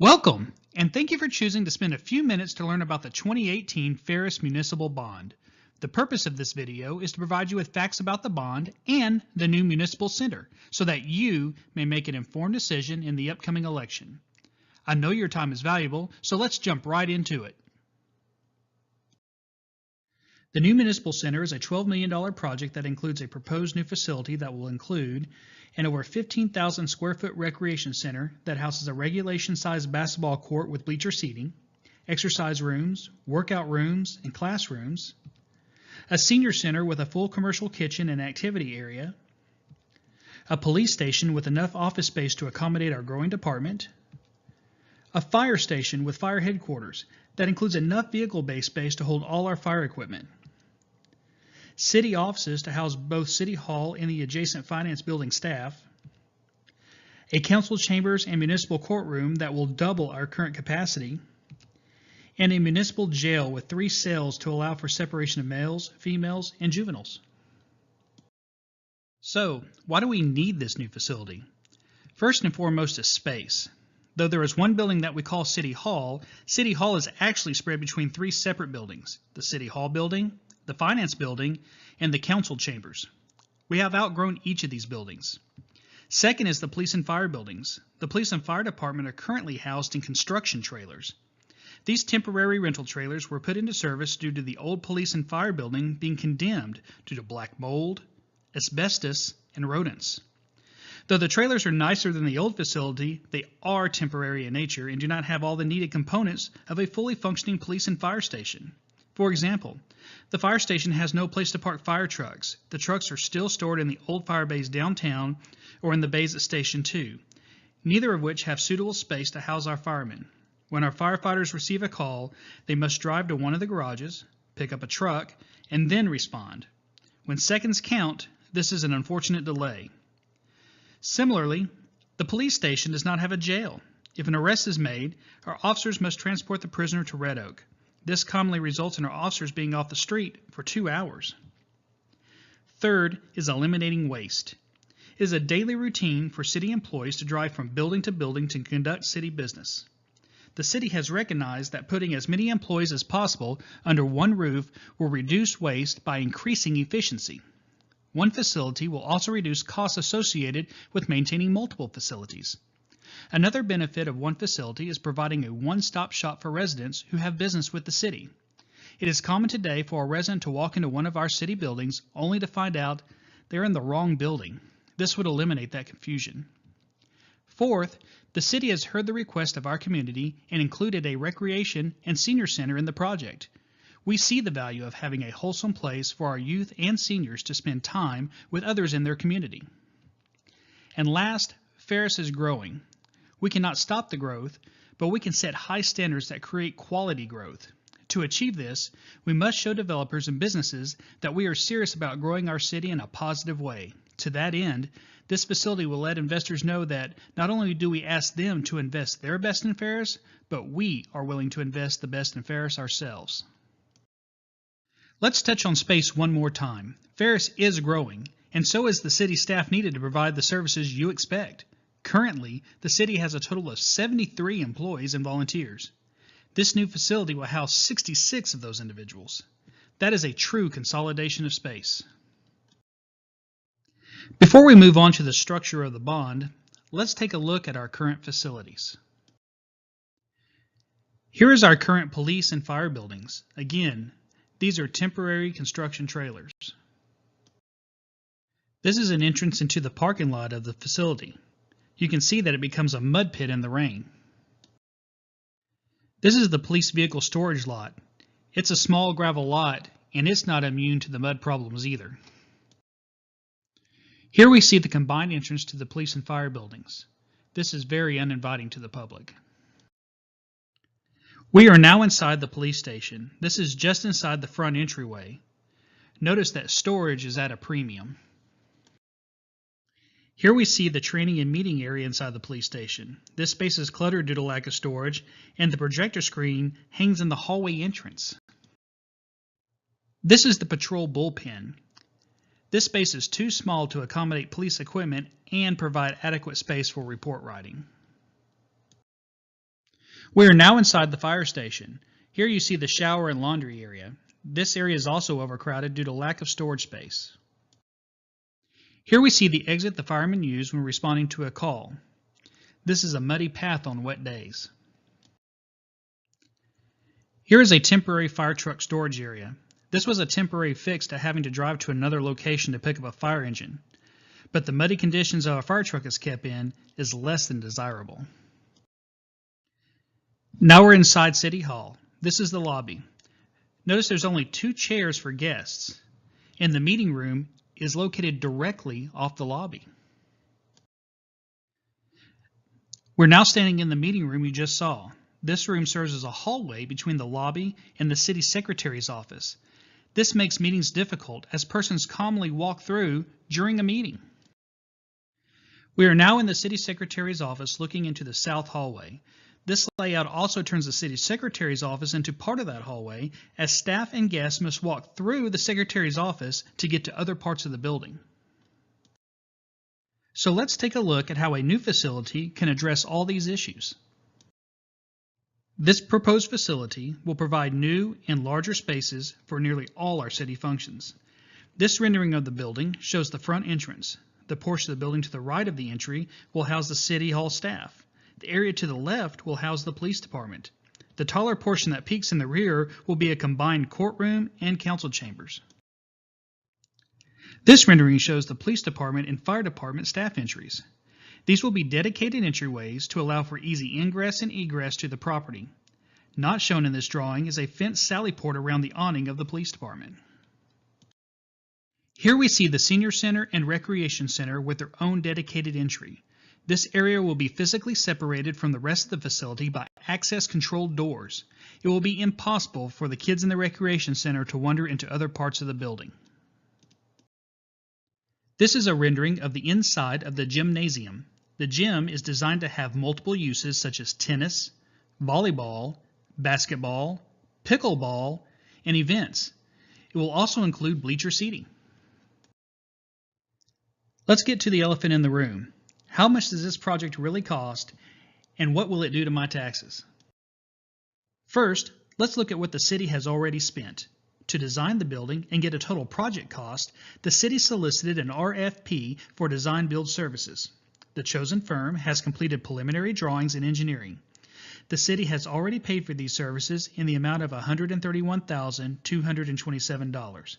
Welcome, and thank you for choosing to spend a few minutes to learn about the 2018 Ferris Municipal Bond. The purpose of this video is to provide you with facts about the bond and the new Municipal Center so that you may make an informed decision in the upcoming election. I know your time is valuable, so let's jump right into it. The new Municipal Center is a $12 million project that includes a proposed new facility that will include an over 15,000 square foot recreation center that houses a regulation-sized basketball court with bleacher seating, exercise rooms, workout rooms, and classrooms, a senior center with a full commercial kitchen and activity area, a police station with enough office space to accommodate our growing department, a fire station with fire headquarters that includes enough vehicle bay space to hold all our fire equipment, city offices to house both City Hall and the adjacent finance building staff, a council chambers and municipal courtroom that will double our current capacity, and a municipal jail with 3 cells to allow for separation of males, females, and juveniles. So, why do we need this new facility? First and foremost is space. Though there is one building that we call City Hall is actually spread between 3 separate buildings: the City Hall building, the Finance building, and the Council chambers. We have outgrown each of these buildings. Second is the Police and Fire buildings. The Police and Fire Department are currently housed in construction trailers. These temporary rental trailers were put into service due to the old Police and Fire building being condemned due to black mold, asbestos, and rodents. Though the trailers are nicer than the old facility, they are temporary in nature and do not have all the needed components of a fully functioning police and fire station. For example, the fire station has no place to park fire trucks. The trucks are still stored in the old fire bays downtown or in the bays at Station 2, neither of which have suitable space to house our firemen. When our firefighters receive a call, they must drive to one of the garages, pick up a truck, and then respond. When seconds count, this is an unfortunate delay. Similarly, the police station does not have a jail. If an arrest is made, our officers must transport the prisoner to Red Oak. This commonly results in our officers being off the street for 2 hours. Third is eliminating waste. It is a daily routine for city employees to drive from building to building to conduct city business. The city has recognized that putting as many employees as possible under one roof will reduce waste by increasing efficiency. One facility will also reduce costs associated with maintaining multiple facilities. Another benefit of one facility is providing a one-stop shop for residents who have business with the city. It is common today for a resident to walk into one of our city buildings only to find out they're in the wrong building. This would eliminate that confusion. Fourth, the city has heard the request of our community and included a recreation and senior center in the project. We see the value of having a wholesome place for our youth and seniors to spend time with others in their community. And last, Ferris is growing. We cannot stop the growth, but we can set high standards that create quality growth. To achieve this, we must show developers and businesses that we are serious about growing our city in a positive way. To that end, this facility will let investors know that not only do we ask them to invest their best in Ferris, but we are willing to invest the best in Ferris ourselves. Let's touch on space one more time. Ferris is growing, and so is the city staff needed to provide the services you expect. Currently, the city has a total of 73 employees and volunteers. This new facility will house 66 of those individuals. That is a true consolidation of space. Before we move on to the structure of the bond, let's take a look at our current facilities. Here is our current police and fire buildings. Again, these are temporary construction trailers. This is an entrance into the parking lot of the facility. You can see that it becomes a mud pit in the rain. This is the police vehicle storage lot. It's a small gravel lot, and it's not immune to the mud problems either. Here we see the combined entrance to the police and fire buildings. This is very uninviting to the public. We are now inside the police station. This is just inside the front entryway. Notice that storage is at a premium. Here we see the training and meeting area inside the police station. This space is cluttered due to lack of storage, and the projector screen hangs in the hallway entrance. This is the patrol bullpen. This space is too small to accommodate police equipment and provide adequate space for report writing. We are now inside the fire station. Here you see the shower and laundry area. This area is also overcrowded due to lack of storage space. Here we see the exit the firemen use when responding to a call. This is a muddy path on wet days. Here is a temporary fire truck storage area. This was a temporary fix to having to drive to another location to pick up a fire engine. But the muddy conditions a fire truck is kept in is less than desirable. Now we're inside City Hall. This is the lobby. Notice there's only 2 chairs for guests, and the meeting room is located directly off the lobby. We're now standing in the meeting room you just saw. This room serves as a hallway between the lobby and the city secretary's office. This makes meetings difficult as persons commonly walk through during a meeting. We are now in the city secretary's office looking into the south hallway. This layout also turns the city secretary's office into part of that hallway, as staff and guests must walk through the secretary's office to get to other parts of the building. So let's take a look at how a new facility can address all these issues. This proposed facility will provide new and larger spaces for nearly all our city functions. This rendering of the building shows the front entrance. The portion of the building to the right of the entry will house the City Hall staff. The area to the left will house the police department. The taller portion that peaks in the rear will be a combined courtroom and council chambers. This rendering shows the police department and fire department staff entries. These will be dedicated entryways to allow for easy ingress and egress to the property. Not shown in this drawing is a fenced sally port around the awning of the police department. Here we see the Senior Center and Recreation Center with their own dedicated entry. This area will be physically separated from the rest of the facility by access-controlled doors. It will be impossible for the kids in the Recreation Center to wander into other parts of the building. This is a rendering of the inside of the gymnasium. The gym is designed to have multiple uses such as tennis, volleyball, basketball, pickleball, and events. It will also include bleacher seating. Let's get to the elephant in the room. How much does this project really cost, and what will it do to my taxes? First, let's look at what the city has already spent. To design the building and get a total project cost, the city solicited an RFP for design build services. The chosen firm has completed preliminary drawings and engineering. The city has already paid for these services in the amount of $131,227.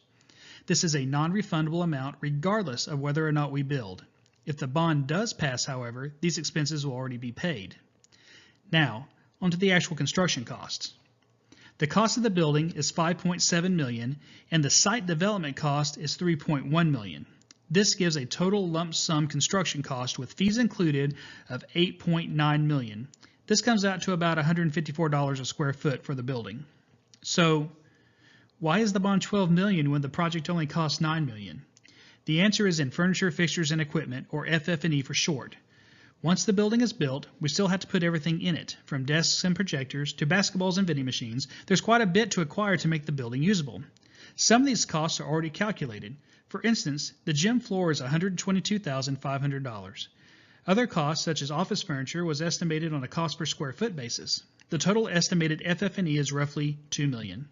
This is a non-refundable amount regardless of whether or not we build. If the bond does pass, however, these expenses will already be paid. Now, onto the actual construction costs. The cost of the building is $5.7 million and the site development cost is $3.1 million. This gives a total lump sum construction cost with fees included of $8.9 million. This comes out to about $154 a square foot for the building. So, why is the bond $12 million when the project only costs $9 million? The answer is in furniture, fixtures, and equipment, or FF&E for short. Once the building is built, we still have to put everything in it, from desks and projectors to basketballs and vending machines. There's quite a bit to acquire to make the building usable. Some of these costs are already calculated. For instance, the gym floor is $122,500. Other costs, such as office furniture, was estimated on a cost per square foot basis. The total estimated FF&E is roughly $2 million.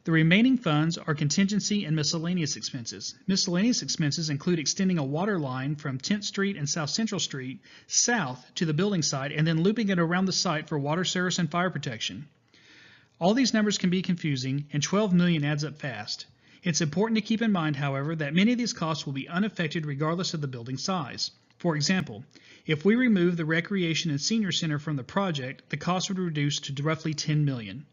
The remaining funds are contingency and miscellaneous expenses. Miscellaneous expenses include extending a water line from 10th Street and South Central Street south to the building site and then looping it around the site for water service and fire protection. All these numbers can be confusing, and $12 million adds up fast. It's important to keep in mind, however, that many of these costs will be unaffected regardless of the building size. For example, if we remove the Recreation and Senior Center from the project, the cost would reduce to roughly $10 million.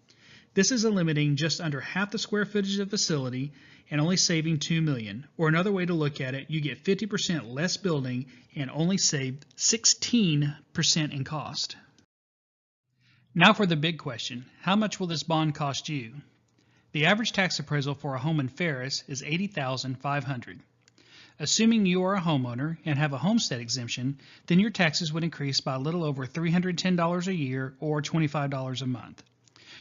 This is eliminating just under half the square footage of the facility and only saving $2 million. Or another way to look at it, you get 50% less building and only saved 16% in cost. Now for the big question, how much will this bond cost you? The average tax appraisal for a home in Ferris is $80,500. Assuming you are a homeowner and have a homestead exemption, then your taxes would increase by a little over $310 a year or $25 a month.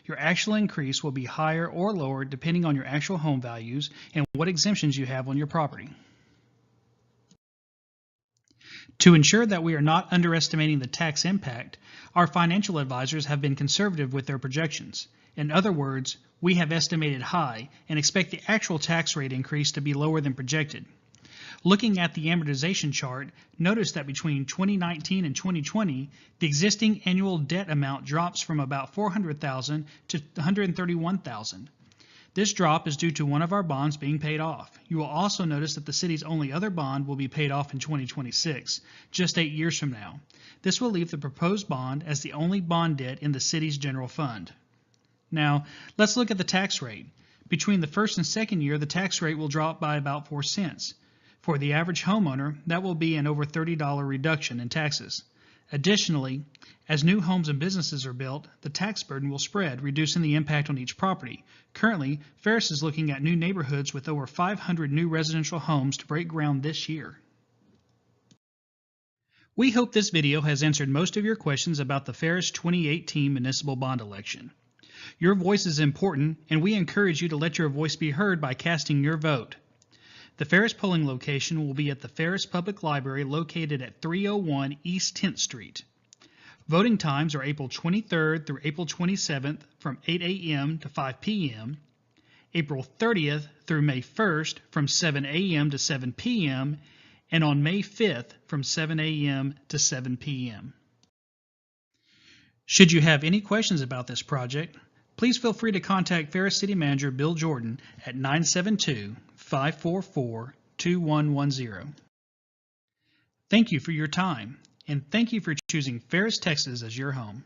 Your actual increase will be higher or lower depending on your actual home values and what exemptions you have on your property. To ensure that we are not underestimating the tax impact, our financial advisors have been conservative with their projections. In other words, we have estimated high and expect the actual tax rate increase to be lower than projected. Looking at the amortization chart, notice that between 2019 and 2020, the existing annual debt amount drops from about $400,000 to $131,000. This drop is due to one of our bonds being paid off. You will also notice that the city's only other bond will be paid off in 2026, just 8 years from now. This will leave the proposed bond as the only bond debt in the city's general fund. Now, let's look at the tax rate. Between the first and second year, the tax rate will drop by about 4 cents. For the average homeowner, that will be an over $30 reduction in taxes. Additionally, as new homes and businesses are built, the tax burden will spread, reducing the impact on each property. Currently, Ferris is looking at new neighborhoods with over 500 new residential homes to break ground this year. We hope this video has answered most of your questions about the Ferris 2018 municipal bond election. Your voice is important, and we encourage you to let your voice be heard by casting your vote. The Ferris polling location will be at the Ferris Public Library located at 301 East 10th Street. Voting times are April 23rd through April 27th from 8 a.m. to 5 p.m., April 30th through May 1st from 7 a.m. to 7 p.m., and on May 5th from 7 a.m. to 7 p.m. Should you have any questions about this project, please feel free to contact Ferris City Manager Bill Jordan at 972-544-2110. Thank you for your time, and thank you for choosing Ferris, Texas as your home.